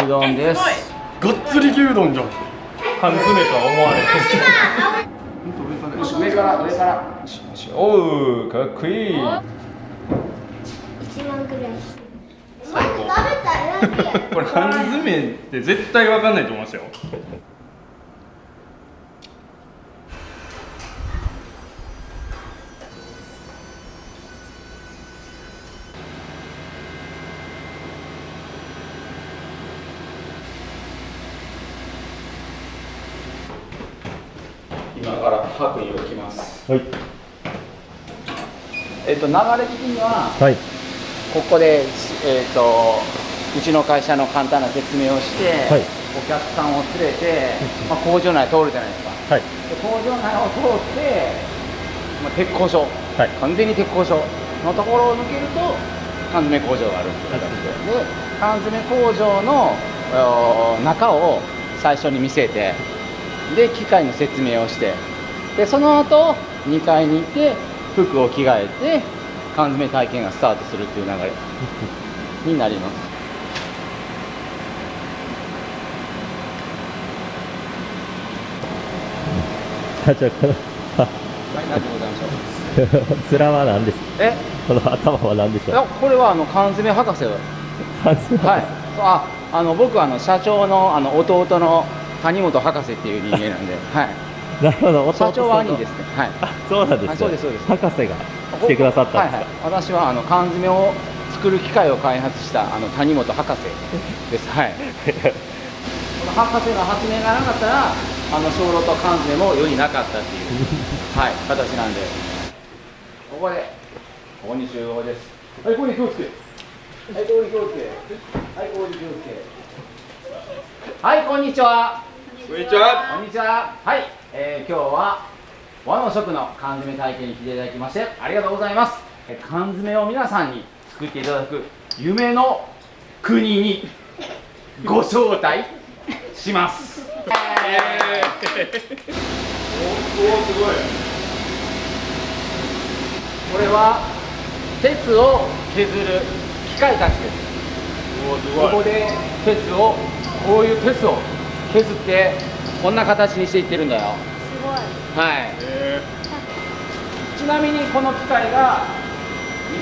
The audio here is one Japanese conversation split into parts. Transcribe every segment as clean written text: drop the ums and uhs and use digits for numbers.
うどんです。がっつり牛丼じゃん。缶詰とは思われ上から上から。おう、かっこいい。1万くらいして食べたら選びやこれ缶詰って絶対わかんないと思いますよ。今から白衣を着ます。はい。流れ的にははい。ここでうちの会社の簡単な説明をして、はい。お客さんを連れて、工場内通るじゃないですか。はい。で工場内を通って、鉄工所、はい。完全に鉄工所のところを抜けると缶詰工場があるっていう形で、で缶詰工場の中を最初に見せて、で機械の説明をして、でその後2階に行って服を着替えて缶詰体験がスタートするっていう流れになります。社長、このはい、何でございましょう。面は何ですか。え、この頭は何でしょう。いやこれは缶詰博士を、缶詰はい、僕は社長の弟の谷本博士っていう人間なんで、はい。なるほど、社長は兄弟さんのですね。はい。あ、そうなんですはい、ね。そうですそうです。博士が来てくださったんですか。はいはい。私は缶詰を作る機械を開発した谷本博士です。はい。この博士の発明がなかったら小炉と缶詰も世になかったっていうはい形なんで、ここに集合です。はい、ここに気をつけ。はい、ここに気をつけ。はい、ここに気をつけ。はい、こんにちは。こんにちは。こんにちは。はい、今日は和の食の缶詰体験に来ていただきましてありがとうございます。缶詰を皆さんに作っていただく夢の国にご招待します。おお、すごい。これは鉄を削る機械たちです。おお、すごい。ここでこういう鉄を削ってこんな形にしていってるんだよ。すごい。はい。ちなみにこの機械が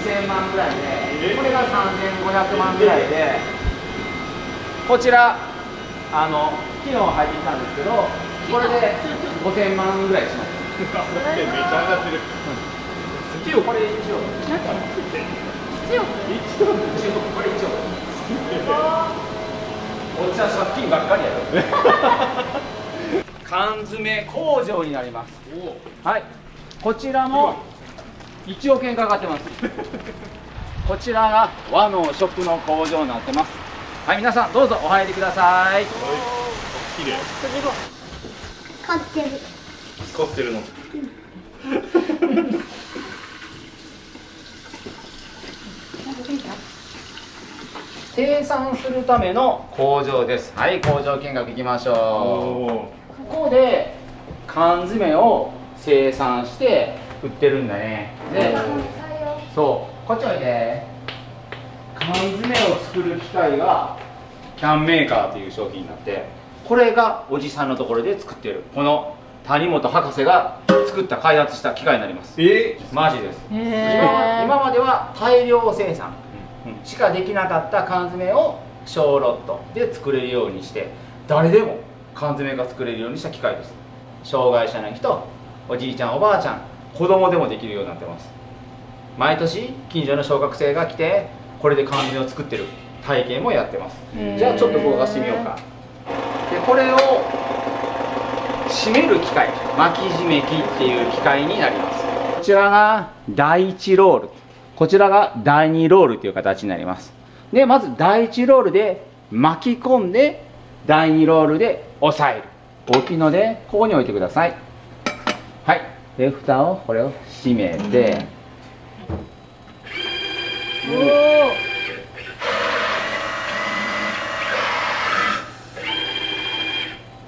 2000万ぐらいで、これが3500万ぐらいで、こちら昨日入ってきたんですけど、これで5000万ぐらいします。めっちゃ上がってる。1億、これ1億。1億。これ1億。こっちは借金ばっかりやろ。缶詰工場になります。はい。こちらも1億円かかってます。こちらが和の食の工場になってます。はい、皆さんどうぞお入りください。綺麗。買ってる。凝ってるの。生産するための工場です。はい、工場見学行きましょう。ここで缶詰を生産して売ってるんだね。で、そう、こっちおいで。缶詰を作る機械がキャンメーカーという商品になって、これがおじさんのところで作ってるこの谷本博士が作った開発した機械になります。マジです。今までは大量生産しかできなかった缶詰を小ロットで作れるようにして、誰でも缶詰が作れるようにした機械です。障害者の人、おじいちゃんおばあちゃん、子供でもできるようになってます。毎年近所の小学生が来てこれで缶詰を作ってる体験もやってます。じゃあちょっと動かしてみようか。でこれを締める機械、巻き締め機っていう機械になります。こちらが第1ロール、こちらが第2ロールという形になります。でまず第1ロールで巻き込んで、第2ロールで押さえる。大きいのでここに置いてください。はい、で蓋をこれを閉めて、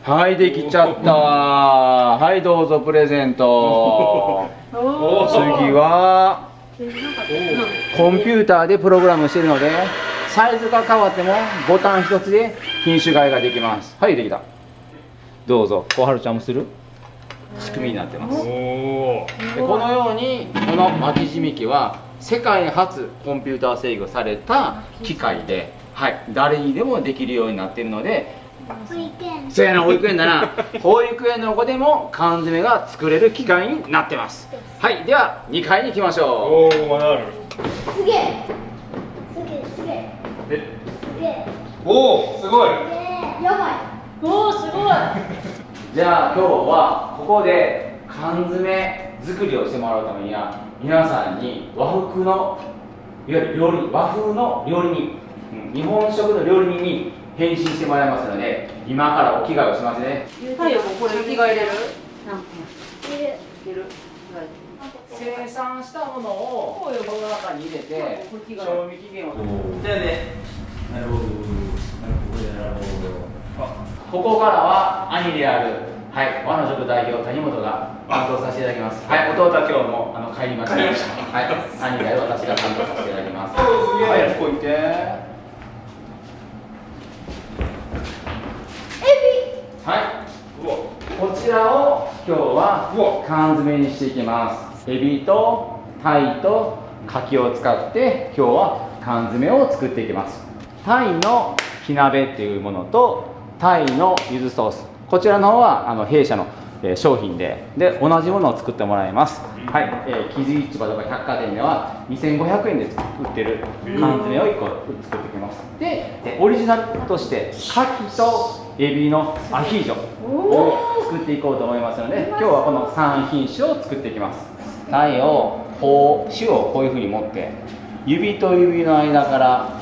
はい、できちゃったわ。はい、どうぞプレゼント。次はコンピューターでプログラムしてるので、サイズが変わってもボタン一つで品種替えができます。はい、できた。どうぞ。小春ちゃんもする仕組みになってます。おお。でこのようにこの巻き締め機は世界初コンピューター制御された機械で、はい、誰にでもできるようになっているので、保育園。そうやな、保育園だな。保育園の子でも缶詰が作れる機械になってます。はい、では2階に行きましょおお、まだある。すげえ。すげえ、すげえ。え、すげえ。おお、すごい。やばい。おお、すごい。う。じゃあ今日はここで缶詰作りをしてもらうためには、皆さんに和風の料理人、日本食の料理人に変身してもらいますので、今からお着替えをしますね。太陽もこれ着替えれる？いる。生産したものをこの中に入れて、賞味期限を。じゃあね。なるほど。なるほど。ここからは兄である、はい、和の食代表谷本が担当させていただきます。はい、弟は今日も帰りました。はい、兄である私が担当させていただきます。はい、ここ行って。はい、こちらを今日は缶詰にしていきます。エビとタイと牡蠣を使って今日は缶詰を作っていきます。タイの火鍋っていうものとタイの柚子ソース、こちらの方は弊社の商品で同じものを作ってもらいます。はい、生地市場とか百貨店では2500円で売ってる缶詰を1個作ってきます。でオリジナルとして牡蠣とエビのアヒージョを作っていこうと思いますので、今日はこの3品種を作っていきます。タイを塩をこういうふうに持って指と指の間から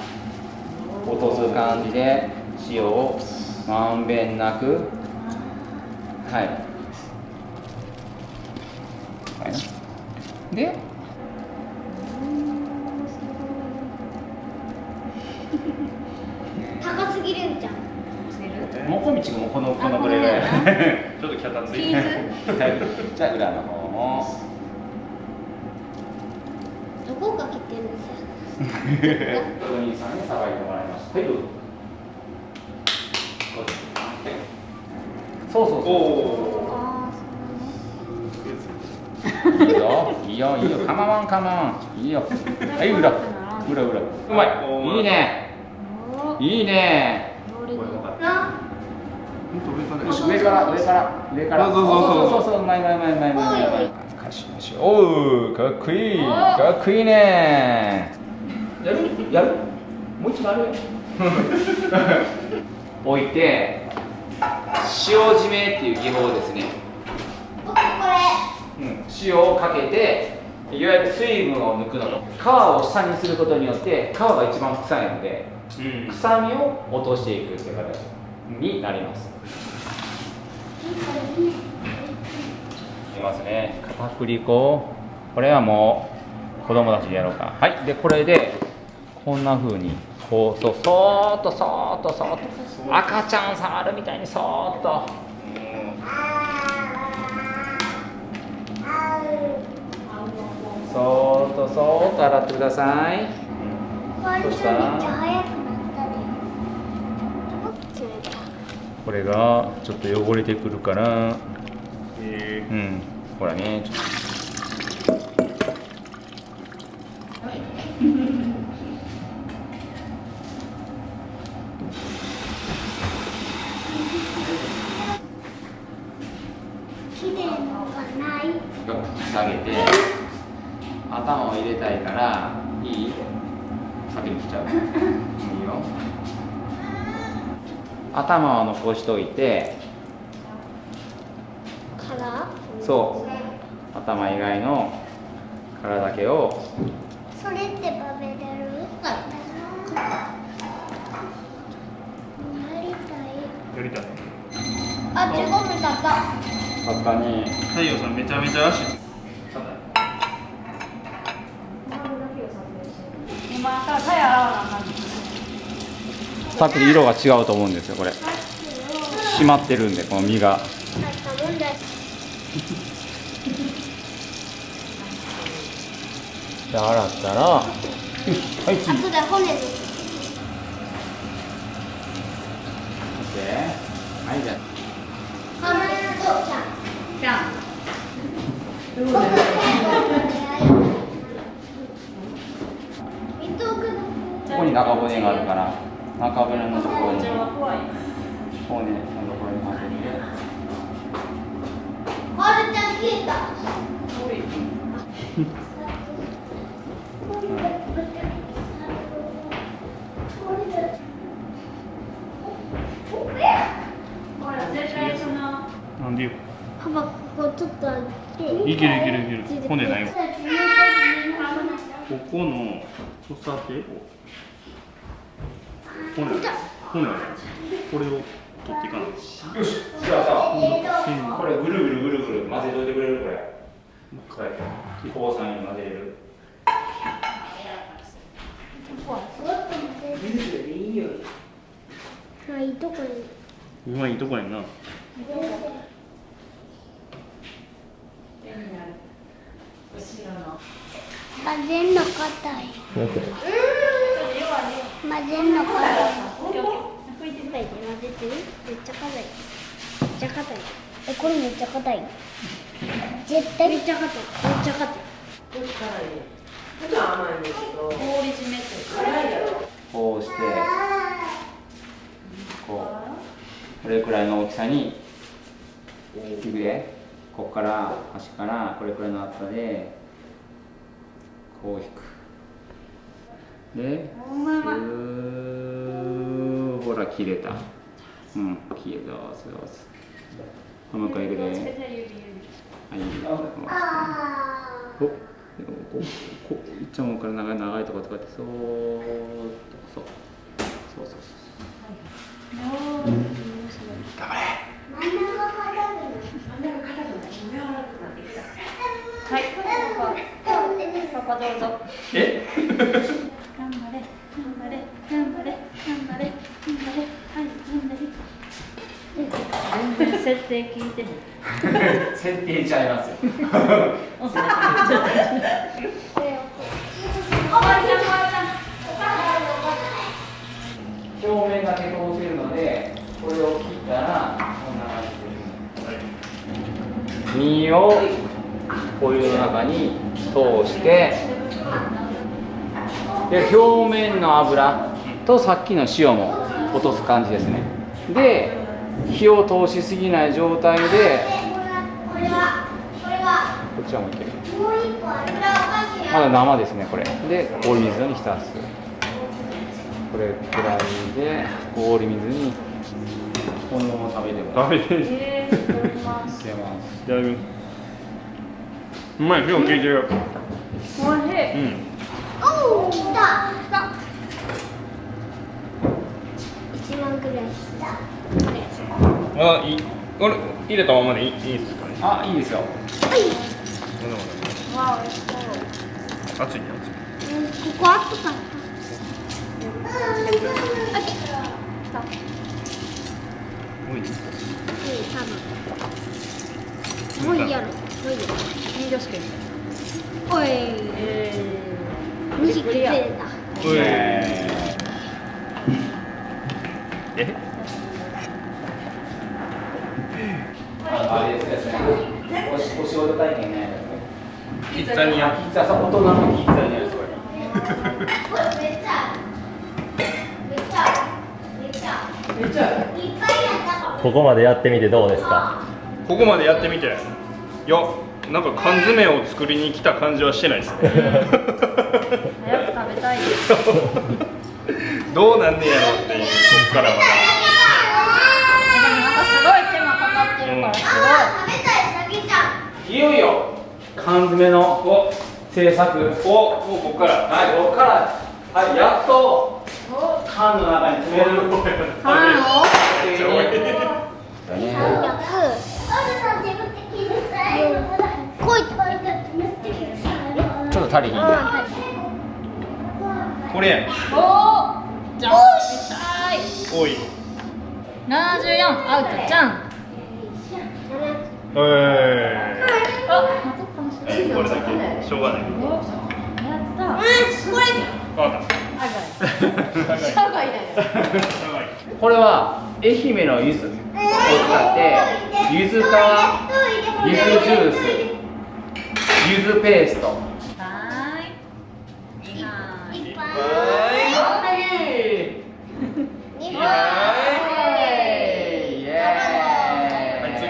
落とす感じで塩をまんべんなく、はい、で高すぎるんじゃん。もこみちもこのぐらいぐらい。ちょっとキャタついて。チーズ？じゃあ裏の方も。どこが切ってるんですよ。お兄さんにさばいてもらいました。はい、どうぞ。そうそうそう。あいいよ、いいよ、いいよ、かまわんかまわん。いいよ。はい、裏。うまい。いいね。いいね。あ。よし、上から。そう、うまい。かしましょう。おう、かっこいいね。やるもう一度あるよ。置いて塩締めっていう技法ですね。僕これ。塩をかけていわゆる水分を抜くのと皮を下にすることによって皮が一番臭いので、臭みを落としていくという形になります。いますね。片栗粉、これはもう子供たちでやろうか。はい、でこれでこんな風にこうそーっと赤ちゃん触るみたいにそーっと。そーっと洗ってください。そしたらめっちゃ早くなったで。これがちょっと汚れてくるから、ほらね、ちょっと。綺麗のがない。下げて頭を入れたいからいい？先に切っちゃう。いいよ。頭を残しといて、からそう頭以外の殻だけを。それって食べれる？やりたい。あ、15分経った。葉っぱに太陽さんめちゃめちゃ足。今からさや洗わなあかん。さっき色が違うと思うんですよ。これ締まってるんで、この身が。で洗ったら、はい、次。後で骨抜く。いいじゃん。カメラとちゃん。じゃん。僕手見とくの。ここに中骨があるから、中骨のところにこちらは怖い。骨のところに当てて。カルちゃん消えた。ほら、絶対その。なんでよ。パパここちょっと開けて。いけるいけるいける。骨ないわ。ここの土佐手を骨あるこれを取っていかない。よし、じゃあさ、これぐるぐるぐるぐる混ぜといてくれるこれ。これ、交差に混ぜれる。はい、どこに。うまいとこやんな。混ぜんの硬い。混ぜんの硬い。混ぜてめっちゃ硬い。めっちゃ硬い。これめっちゃ硬い。絶対めっちゃ硬い。めっちゃ硬い。氷締めて。こうして、これくらいの大きさに引くで、ここから端からこれくらいの厚さでこう引く。で、ほら切れた。うん、切れた。もう一回いくで。はい、お、こういっちゃうから長いとこ使ってそうっとそう。頑張れ。はい、パパどうぞ。え？頑張れ、頑張れ、頑張れ、頑張れ、頑張れ、はい、頑張れ。全然設定聞いてない。設定ちゃいますよ。表面が結構落ちるので、これを切ったらこんな感じで身をお湯の中に通してで表面の油とさっきの塩も落とす感じですね。で火を通しすぎない状態でこれはこっちはもういける。もう一個ある。まだ生ですねこれで氷水に浸す。これくらいで氷水にこのまま食べても食べて。いただきます。いけます。いただきます。うまい、量聞いてる。おいしい。うん。おお、来た。1万くらいした。あ、いい。これ入れたままでいいですかね。あ、いいですよ。わあ、美味しそう。熱いね、熱い。ここ熱かった。多いね。もういいやろ。もういいやろ。人魚試験。おい。2匹釣れた。おい。あれですね。お仕事体験ないですね。キッザニア。キッザさ、大人のキッザニアですこれ。これめっちゃいっぱいやったかも。ここまでやってみてどうですか？ここまでやってみて。いや、なんか缶詰を作りに来た感じはしてないですね。早く食べたいです。どうなんねやろっていう、こっからまだ。でもなんかすごい手間かかってるからす食べたいだけじゃん。いよいよ缶詰の製作。もうこっから。はい、ここから、はい、やっと缶の中に詰める。ごい。パンを。ちょっと足りひんね。これやん。おお。じゃん。多い。 74アウトじゃん。これだけ。しょうがない。やった。わかった。長い。長いだよ。長い。これは愛媛の柚子を使って柚子皮、柚子ジュース、柚子ペースト。はい。2杯。いっぱはいい。イエーイ。はい次。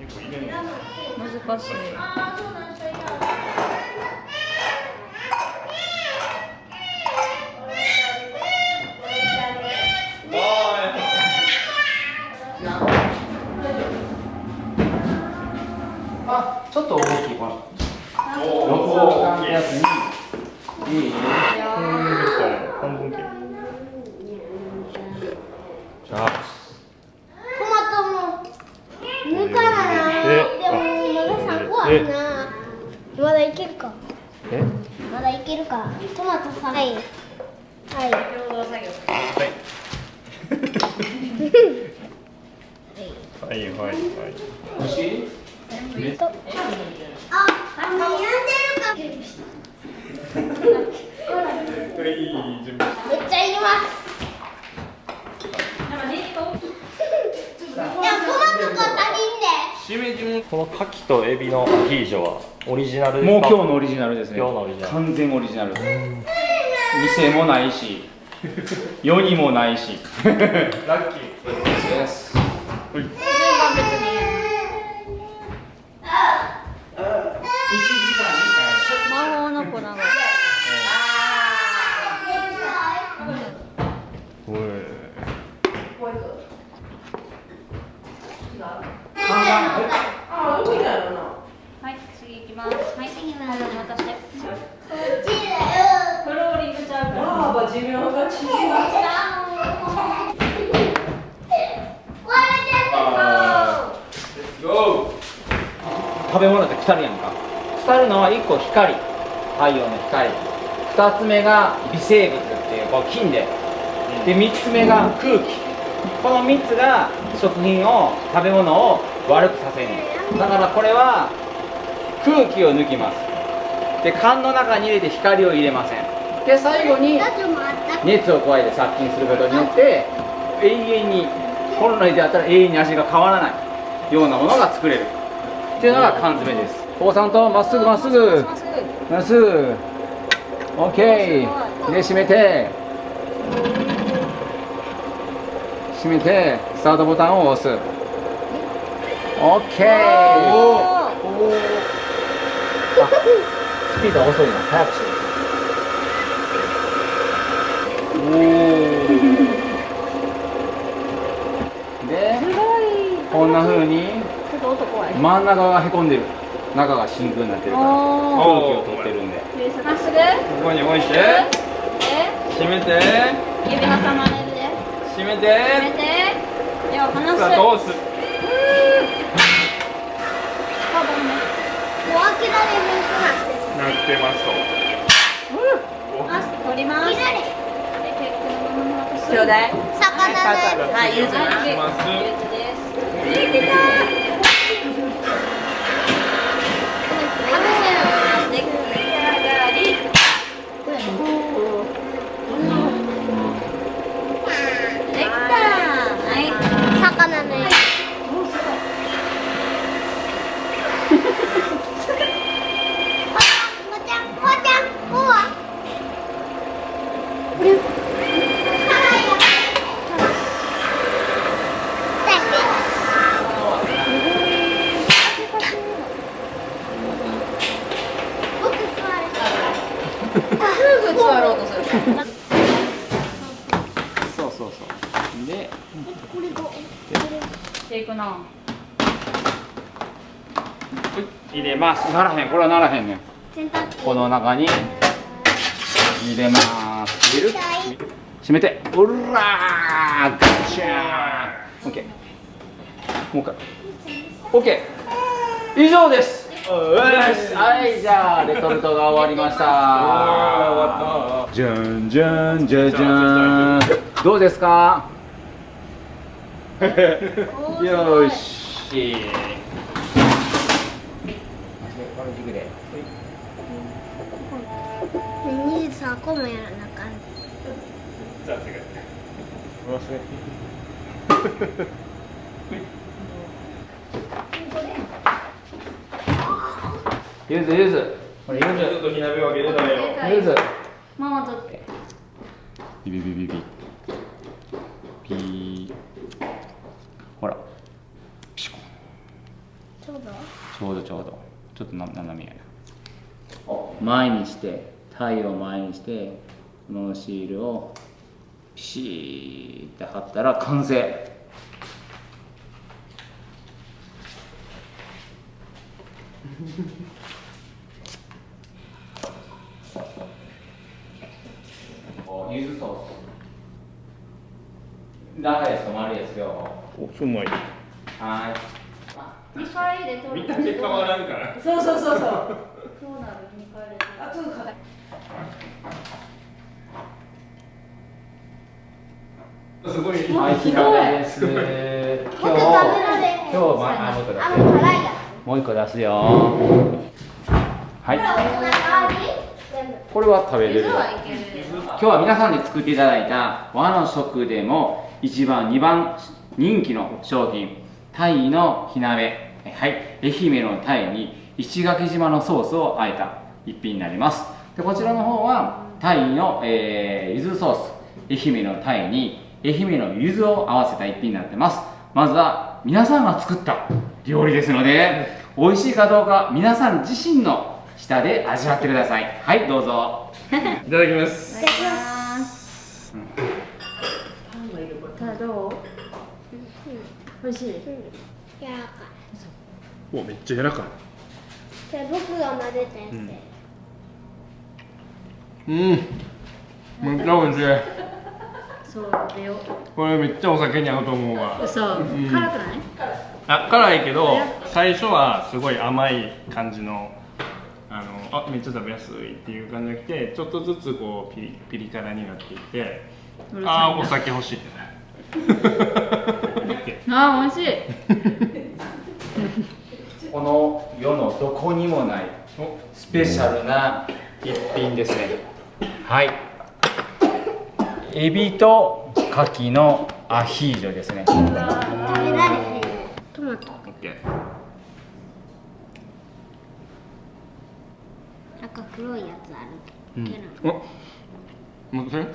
結構入れるの。難しい。あ、ちょっと大きいこのお6号缶のやつにいい半分切る。じゃあトマトも抜かなな。でもまだ3個あるな。まだいけるか。えまだいけるか。トマトさ。はい。はい。共同作業。はいはいはい。欲しい？あ、悩んでるか。はい準備。めっちゃいります。いや、トマトが足りんで。しめじもこの牡蠣とエビのアヒージョはオリジナルですか？もう今日のオリジナルですね。今日のオリジナル完全オリジナル。店もないし、世にもないし。ラッキー。です。順番別に。魔法の粉が。おい。はい、次行きます。はい、お待たせ。こっちだよ。フローリングちゃうから。食べ物って来たるやんか。来たるのは1個光、太陽の光。2つ目が微生物っていうこう菌で、3つ目が空気。この3つが食品を食べ物を悪くさせる。だからこれは空気を抜きます。で缶の中に入れて光を入れません。で最後に熱を加えて殺菌することによって永遠に本来であったら永遠に味が変わらないようなものが作れるっていうのが缶詰です。お子さんとまっすぐまっすぐまっすぐ OK で閉めてスタートボタンを押す OK あスピードは遅いな早くしてでこんな風にちょっと音怖い。真ん中がへこんでる中が真空になってるから空気を取ってるんでまっすぐ。ここに置いて閉めて指挟まれるで。閉めてやめて。では離す。さあどうすもう開けられへんくなってる。なってますと。取ります。開けられへん。ちょうだい。魚のやつ。はい、ゆずな。しますゆずです。出来上がり。できた。はい。魚のやつ。座ろうとする。そうそうそうでしていくな。入れますならへんこれはならへんねんこの中に入れます入れる閉めてうらーガチャー OK もう一回 OK 以上ですはいじゃあレトルトが終わりましたじゃんじゃんじゃじゃんどうですかよし23個もやらなあかん。じゃあ次。ゆずゆず、これゆず。ちょっと火鍋分けてたよ。ゆず。ママ取ってビビビビビ。ピー。ほら。ピシコ。ちょうどちょうどちょうど。ちょっと斜めやな。前にして、体を前にして、このシールをピシーって貼ったら完成。ゆずソース。長いやつと丸いやつよ。お、うまい。は2回で取る見た目変わらんから。そうなる2回で取るあ、ちょっと硬いすごい。い。はい、ひなです。今日、もう一個出すよ。辛いやもう一個出すよ。はい。全部これは食べれるよ。はいける今日は皆さんに作っていただいた和の食でも1番、2番人気の商品、タイの火鍋、はい、愛媛のタイに石垣島のソースをあえた一品になります。でこちらの方はタイの、柚子ソース、愛媛のタイに愛媛の柚子を合わせた一品になってます。まずは皆さんが作った料理ですので、美味しいかどうか皆さん自身の舌で味わってください。はい、どうぞ。いただきます。いただきますただどう美味しい柔らかお、めっちゃ柔らかい。いじゃあ僕が混ぜたやつで、めっちゃ美味しい。そうだよこれめっちゃお酒に合うと思うわ。嘘辛くないあ、辛いけど最初はすごい甘い感じのめっちゃ食べやすいっていう感じが来て、ちょっとずつこうピリ辛になっていってうるさいなお酒欲しいってあー美味しいこの世のどこにもないスペシャルな一品ですね。はい。エビと牡蠣のアヒージョですね。食べられへんトマトオッケー。なんか黒いやつあるけど、待って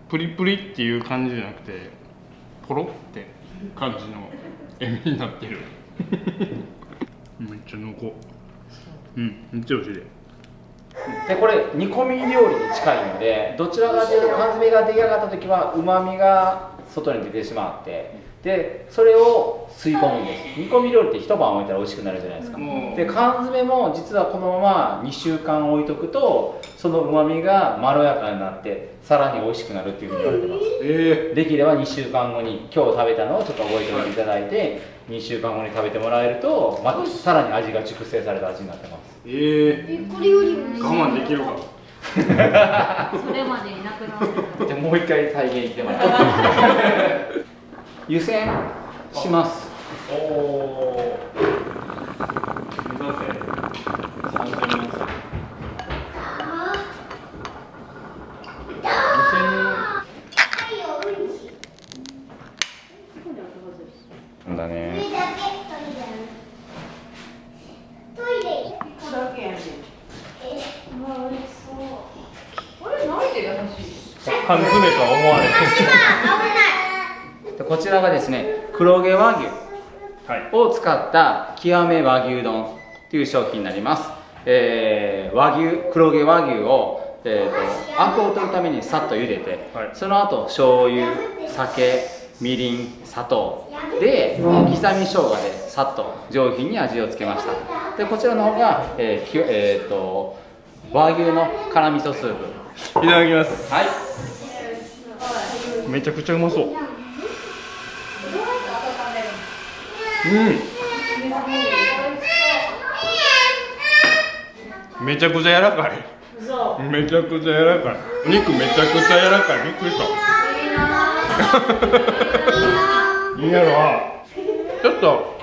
プリプリっていう感じじゃなくてポロって感じのエビになってるめっちゃ濃厚。めっちゃ美味しいで。でこれ煮込み料理に近いので、どちらかというと缶詰が出来上がった時はうまみが外に出てしまって、でそれを吸い込むんです。煮込み料理って一晩置いたら美味しくなるじゃないですか。で缶詰も実はこのまま2週間置いとくとそのうまみがまろやかになってさらに美味しくなるっていうふうに言われてます。できれば2週間後に今日食べたのをちょっと覚えておいていただいて、2週間後に食べてもらえるとまたさらに味が熟成された味になってます。これよりも我慢できるか。それまでになくなるじゃあもう一回体験してもらって湯煎します。おお。目指せ。3000円差。だね。トイレここだけやねん美味しそうこれなんで優しい缶詰とは思われへん。でこちらがですね、黒毛和牛を使った極め和牛丼という商品になります。黒毛和牛を、アクを取るためにさっと茹でて、その後醤油、酒、みりん、砂糖で刻み生姜でさっと上品に味をつけました。でこちらの方が、和牛の辛味噌スープ。いただきます。はい。めちゃくちゃうまそう。めちゃくちゃ柔らかい。めちゃくちゃ柔らかい。お肉めちゃくちゃ柔らかい。びっくりした。いいやろ。ちょっと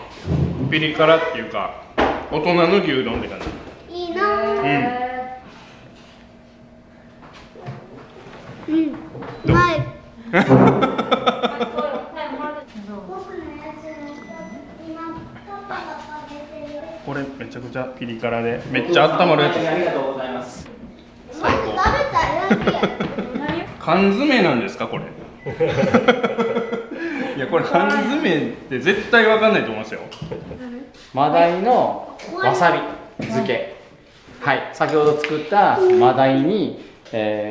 ピリ辛っていうか大人の牛丼って感じ。いいな。うまい。僕のやつ今パパが食べてる。これめちゃくちゃピリ辛でめっちゃ温まるやつ。ありがとうございます。最高。食べたらや缶詰なんですかこれ？いやこれ缶詰って絶対わかんないと思いますよ。マダイのわさび漬け、はい、先ほど作ったマダイに、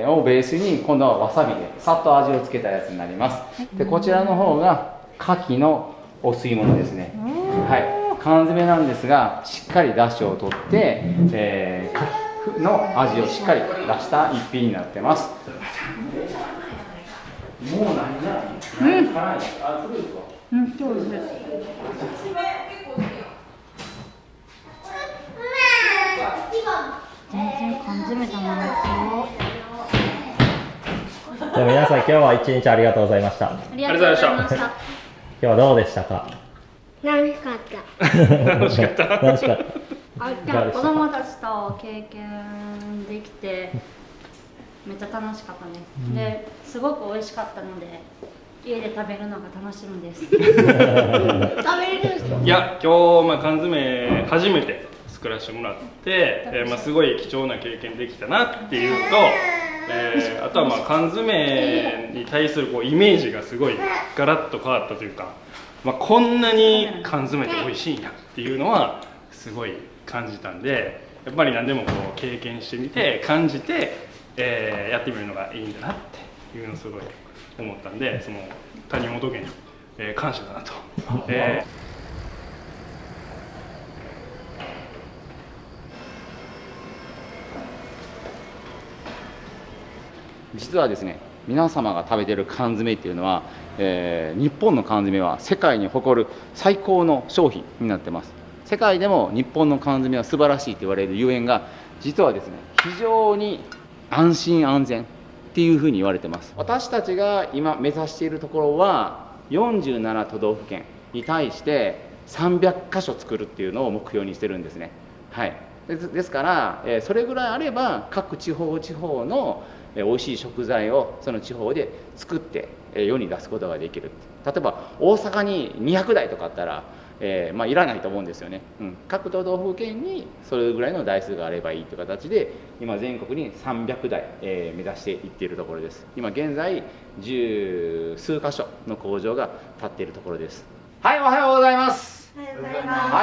をベースに今度はわさびでさっと味をつけたやつになります。でこちらの方が牡蠣のお吸い物ですね。はい、缶詰なんですがしっかり出汁を取って、牡蠣の味をしっかり出した一品になってます。もう何辛い？あ、フルーツは？そうですね。全然缶詰じゃないですよ。じゃあ皆さん今日は一日ありがとうございました。ありがとうございました。今日はどうでしたか？楽しかった。楽しかった。楽しかった。じゃあ子供たちと経験できてめっちゃ楽しかったね。ですごく美味しかったので家で食べるのが楽しみです。食べれるんですか？いや今日缶詰初めて作らせてもらって、すごい貴重な経験できたなっていうと、あとは缶詰に対するイメージがすごいガラッと変わったというか、こんなに缶詰って美味しいんやっていうのはすごい感じたんで、やっぱり何でも経験してみて感じて、やってみるのがいいんだなっていうのをすごい思ったんで、その谷本家に、感謝だなと。実はですね、皆様が食べてる缶詰っていうのは、日本の缶詰は世界に誇る最高の商品になってます。世界でも日本の缶詰は素晴らしいと言われるゆえんが、実はですね、非常に安心安全っていうふうに言われてます。私たちが今目指しているところは47都道府県に対して300箇所作るっていうのを目標にしてるんですね。はい、ですから、それぐらいあれば各地方地方の美味しい食材をその地方で作って世に出すことができる。例えば大阪に200台とかあったら、いらないと思うんですよね。各都道府県にそれぐらいの台数があればいいという形で今全国に300台、目指していっているところです。今現在十数箇所の工場が建っているところです。はい、おはようございます。は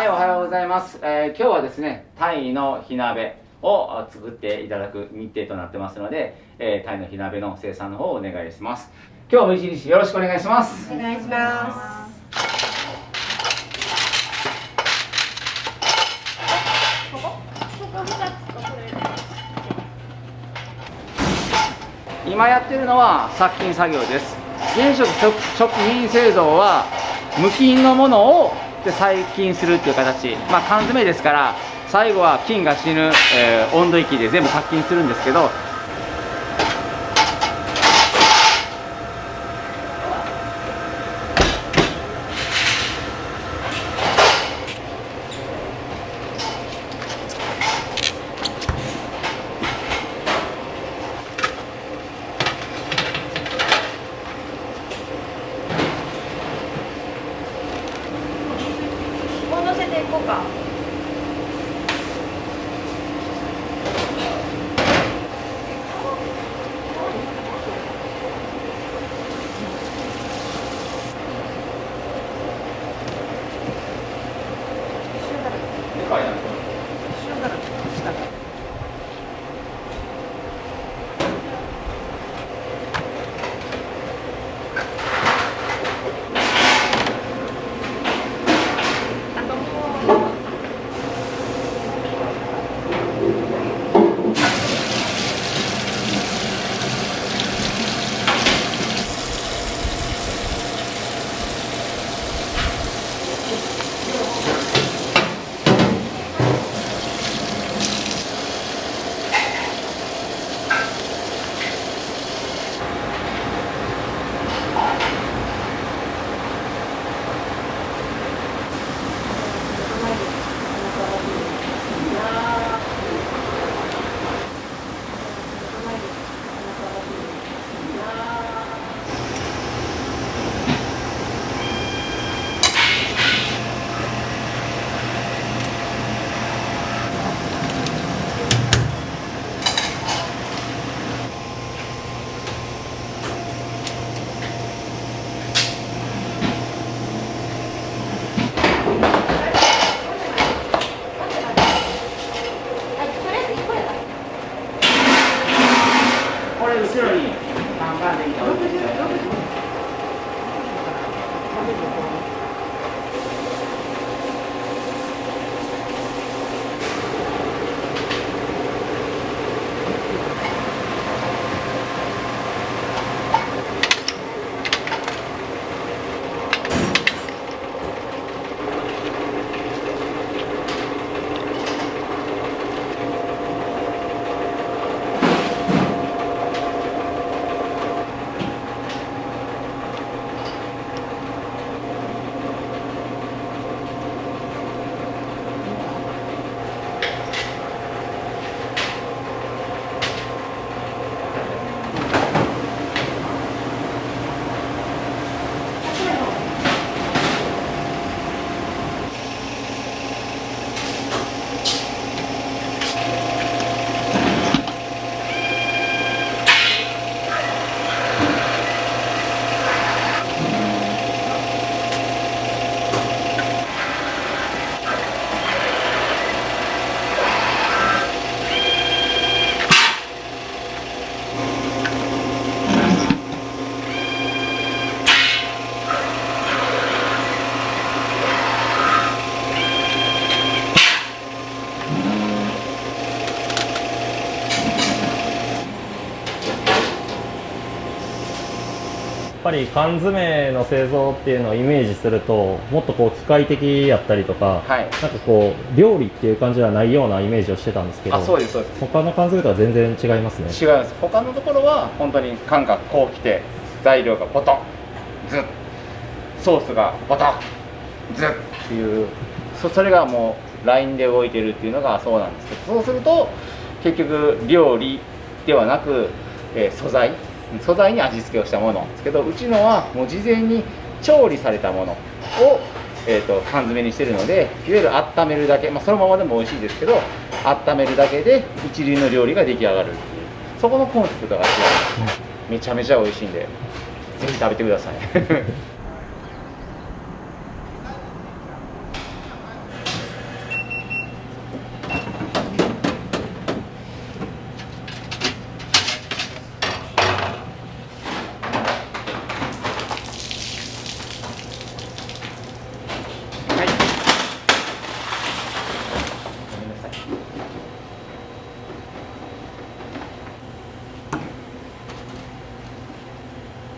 い、おはようございます。今日はですね、タイの火鍋を作っていただく日程となってますので、タイの火鍋の生産の方をお願いします。今日も一日よろしくお願いします。お願いします。今やってるのは殺菌作業です。原食食品製造は無菌のものを再菌するっていう形、缶詰ですから最後は菌が死ぬ、温度域で全部殺菌するんですけど、乗せていこうか。ぱり缶詰の製造っていうのをイメージするともっとこう機械的やったりとか、はい、なんかこう料理っていう感じではないようなイメージをしてたんですけど、あ、そうですそうです。他の缶詰とは全然違いますね。違います。他のところは本当に缶がこう来て材料がボトンズッ、ソースがボトンズッっていう、それがもうラインで動いてるっていうのがそうなんですけど、そうすると結局料理ではなく、素材に味付けをしたものですけど、うちのはもう事前に調理されたものを、缶詰にしてるので、いわゆる温めるだけ、そのままでも美味しいですけど、温めるだけで一流の料理が出来上がるっていう、そこのコンセプトが違う。めちゃめちゃ美味しいんで、ぜひ食べてください。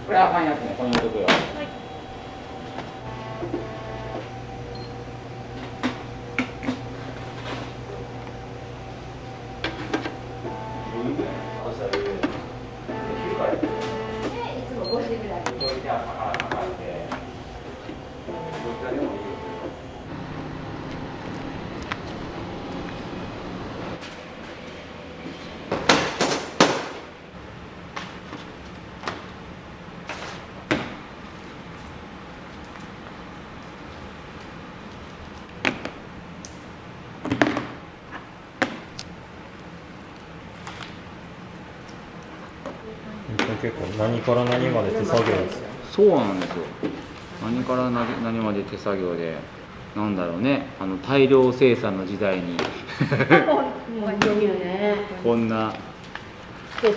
これあかんやつね、ここに置いとくよ。結構何から何まで手作業ですよ。そうなんですよ。何から何まで手作業で、なんだろうね、大量生産の時代にこんな手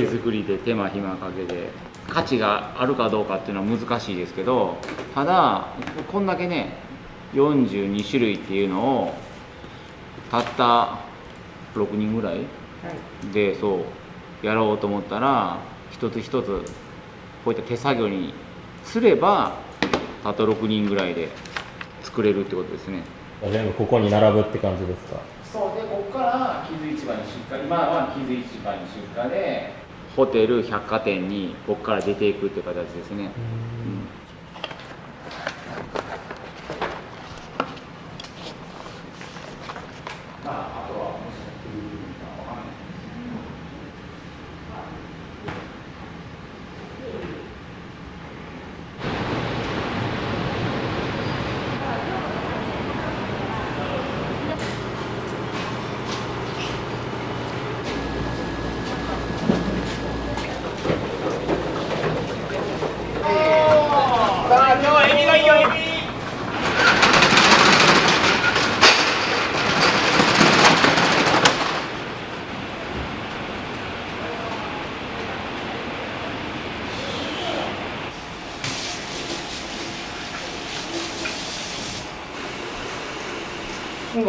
作りで手間暇かけて価値があるかどうかっていうのは難しいですけど、ただこんだけね42種類っていうのをたった6人ぐらいでそうやろうと思ったら、一つ一つこういった手作業にすればあと6人ぐらいで作れるってことですね。全部ここに並ぶって感じですか？そうで、ここから木津市場に出荷、今は木津市場に出荷でホテル百貨店にここから出ていくっていう形ですね。あとはもしかしたらわかんない。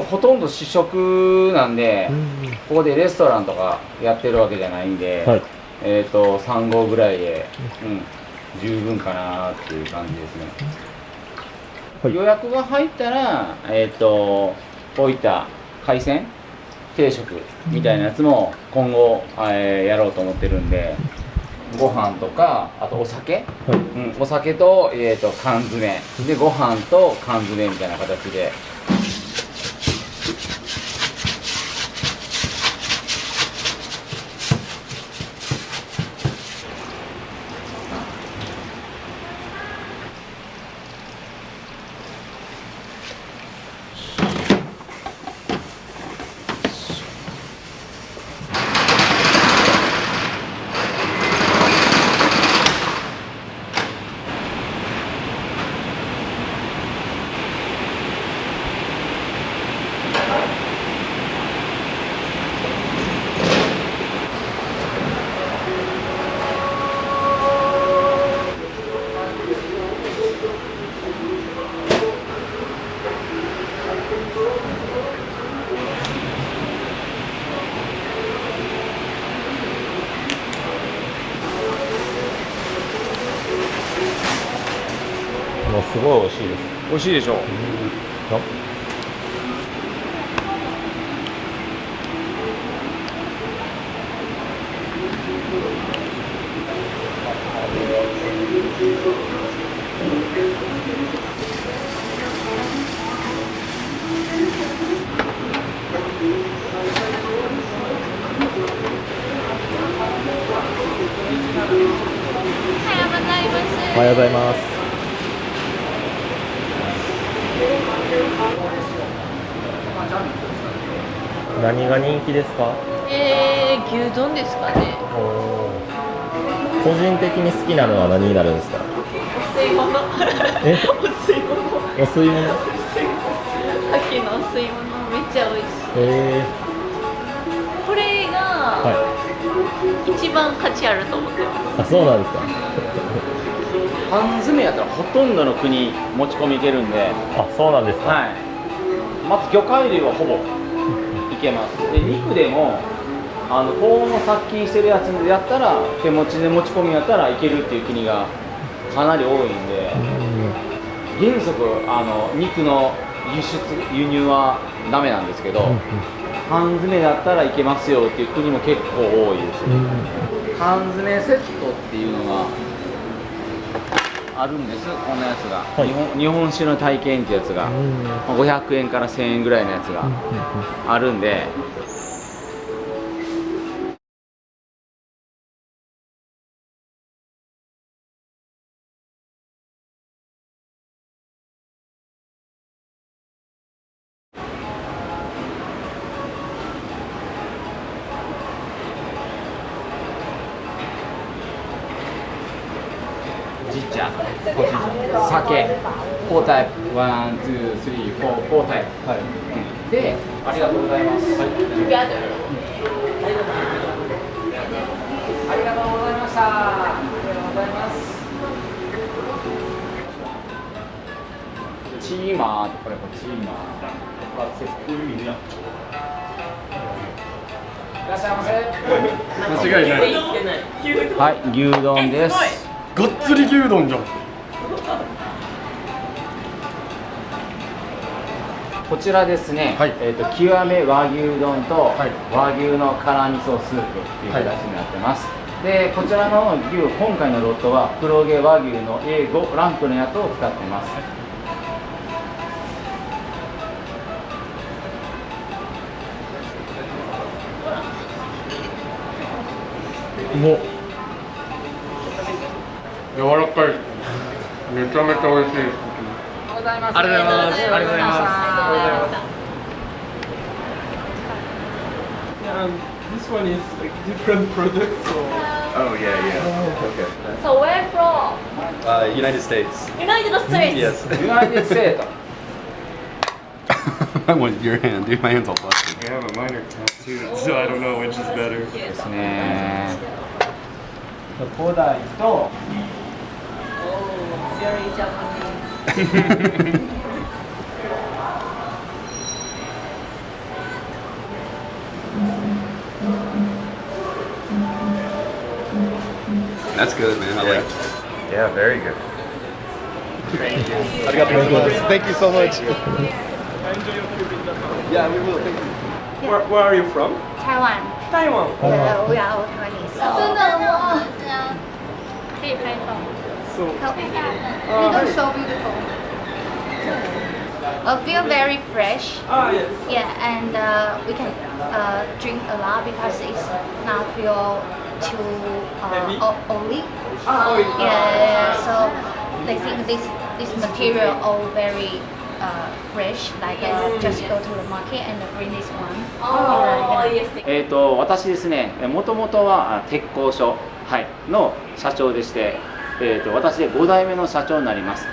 ほとんど試食なんで、ここでレストランとかやってるわけじゃないんで、はい、3合ぐらいで、十分かなっていう感じですね。はい、予約が入ったら、こういった海鮮定食みたいなやつも今後、やろうと思ってるんで、ご飯とか、あとお酒、お酒と、缶詰で、ご飯と缶詰みたいな形で。もうすごい美味しいです。美味しいでしょう。おはようございます。何が人気ですか？牛丼ですかね。個人的に好きなのは何になるんですか？お吸い物。え？お吸い物。お吸い物？さっきのお吸い物めっちゃ美味しい。これが一番価値あると思ってます。あ、そうなんですか。缶詰やったらほとんどの国持ち込みいけるんで、あ、そうなんですか。はい、まず魚介類はほぼいけます。で肉でも高温殺菌してるやつでやったら手持ちで持ち込みやったらいけるっていう国がかなり多いんで、原則肉の輸入はダメなんですけど、缶詰だったらいけますよっていう国も結構多いです。缶詰セットっていうのがあるんです。こんなやつが、はい、日本酒の体験ってやつが、500円から1000円ぐらいのやつがあるんで、じっちゃん、酒、4タイプ、1、2、3、4、4タイプ。はい。で、ありがとうございます。はい。ありがとうございました。ありがとうございます。チーマー、これチーマー。いらっしゃいませ。間違いない。はい、牛丼です。がっつり牛丼じゃん。こちらですね、はい、極め和牛丼と和牛の辛味噌スープっていう形になってます。で、こちらの牛、今回のロットは黒毛和牛の A5 ランクのやつを使ってます。もう柔らかい。めちゃめちゃ美味しいです。ありがとうございます。ありがとうございます。ありがとうございます。This one is like different products. So. Oh yeah. Okay. So where from? United States. United States. Yes. ユナイテッドステート。I want your hand, dude. My hand's all busted. I have a minor tattoo, so I don't know which is better. ですね。古代と Very Japanese. That's good, man. I like it. Yeah, very good. Thank you so much. Yeah, we will. Thank you. Where are you from? Taiwan. Taiwan. We are all Taiwanese. 真的吗？可以拍照。 So. You look so beautiful. I feel very fresh. Yes. Yeah, and we can drink a lot because it's not feel too oily. Yeah, so they think this material all very fresh. Like just go to the market and bring this one. Oh, yes. 私ですね、もともとは鉄工所、はい、の社長でして、私で5代目の社長になります。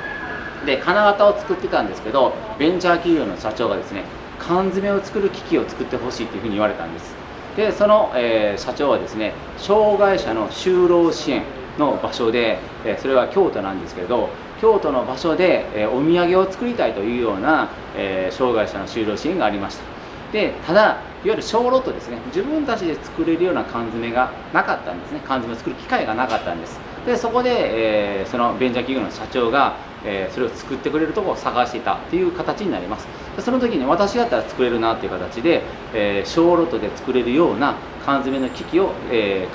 で、金型を作ってたんですけど、ベンチャー企業の社長がですね、缶詰を作る機器を作ってほしいというふうに言われたんです。で、その、社長はですね、障害者の就労支援の場所で、それは京都なんですけど、京都の場所で、お土産を作りたいというような、障害者の就労支援がありました。で、ただ、いわゆる小ロットですね、自分たちで作れるような缶詰がなかったんですね。缶詰を作る機会がなかったんです。で、そこで、そのベンチャー企業の社長が、それを作ってくれるところを探していたという形になります。でその時に私だったら作れるなという形で、小ロットで作れるような缶詰の機器を、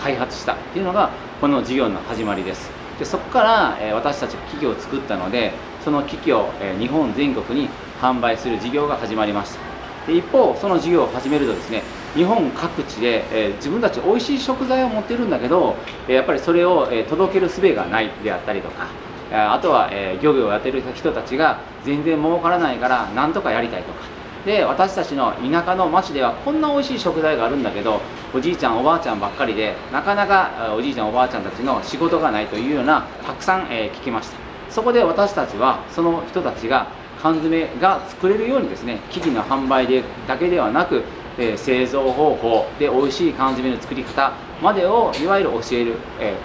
開発したというのがこの事業の始まりです。でそこから、私たちが機器を作ったので、その機器を、日本全国に販売する事業が始まりました。で一方その事業を始めるとですね、日本各地で、自分たち美味しい食材を持ってるんだけど、やっぱりそれを、届ける術がないであったりとか、あとは、漁業をやってる人たちが全然儲からないからなんとかやりたいとかで、私たちの田舎の町ではこんな美味しい食材があるんだけど、おじいちゃんおばあちゃんばっかりでなかなかおじいちゃんおばあちゃんたちの仕事がないというようなたくさん、聞きました。そこで私たちはその人たちが缶詰が作れるようにですね、機器の販売でだけではなく、製造方法で美味しい缶詰の作り方までをいわゆる教える、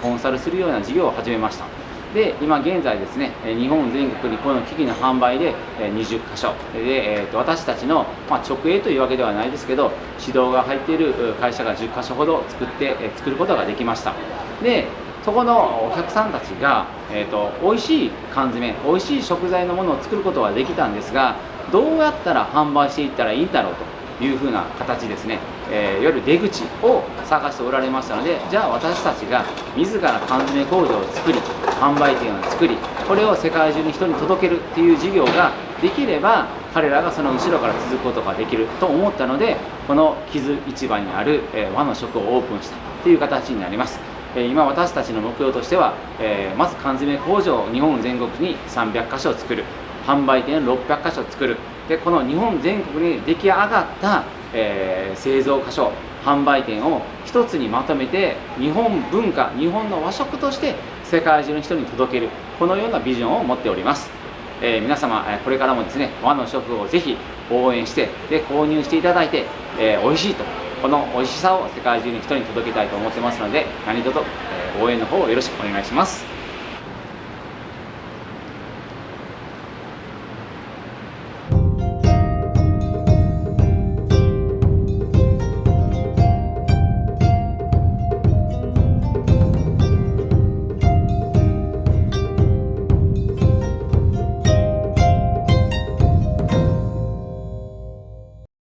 コンサルするような事業を始めました。で今現在ですね、日本全国にこの機器の販売で20カ所で、私たちの、直営というわけではないですけど、指導が入っている会社が10カ所ほど作ることができました。でそこのお客さんたちが、美味しい缶詰、美味しい食材のものを作ることはできたんですが、どうやったら販売していったらいいんだろうというふうな形ですね、いわゆる出口を探しておられましたので、じゃあ私たちが自ら缶詰工場を作り、販売店を作り、これを世界中に人に届けるっていう事業ができれば、彼らがその後ろから続くことができると思ったので、この木津市場にある和の食をオープンしたという形になります。今私たちの目標としては、まず缶詰工場を日本全国に300カ所作る、販売店600カ所作る、でこの日本全国に出来上がった、製造箇所、販売店を一つにまとめて、日本文化、日本の和食として世界中の人に届ける、このようなビジョンを持っております。皆様、これからもですね、和の食をぜひ応援してで購入していただいて、美味しいと、この美味しさを世界中の人に届けたいと思ってますので、何卒、応援の方をよろしくお願いします。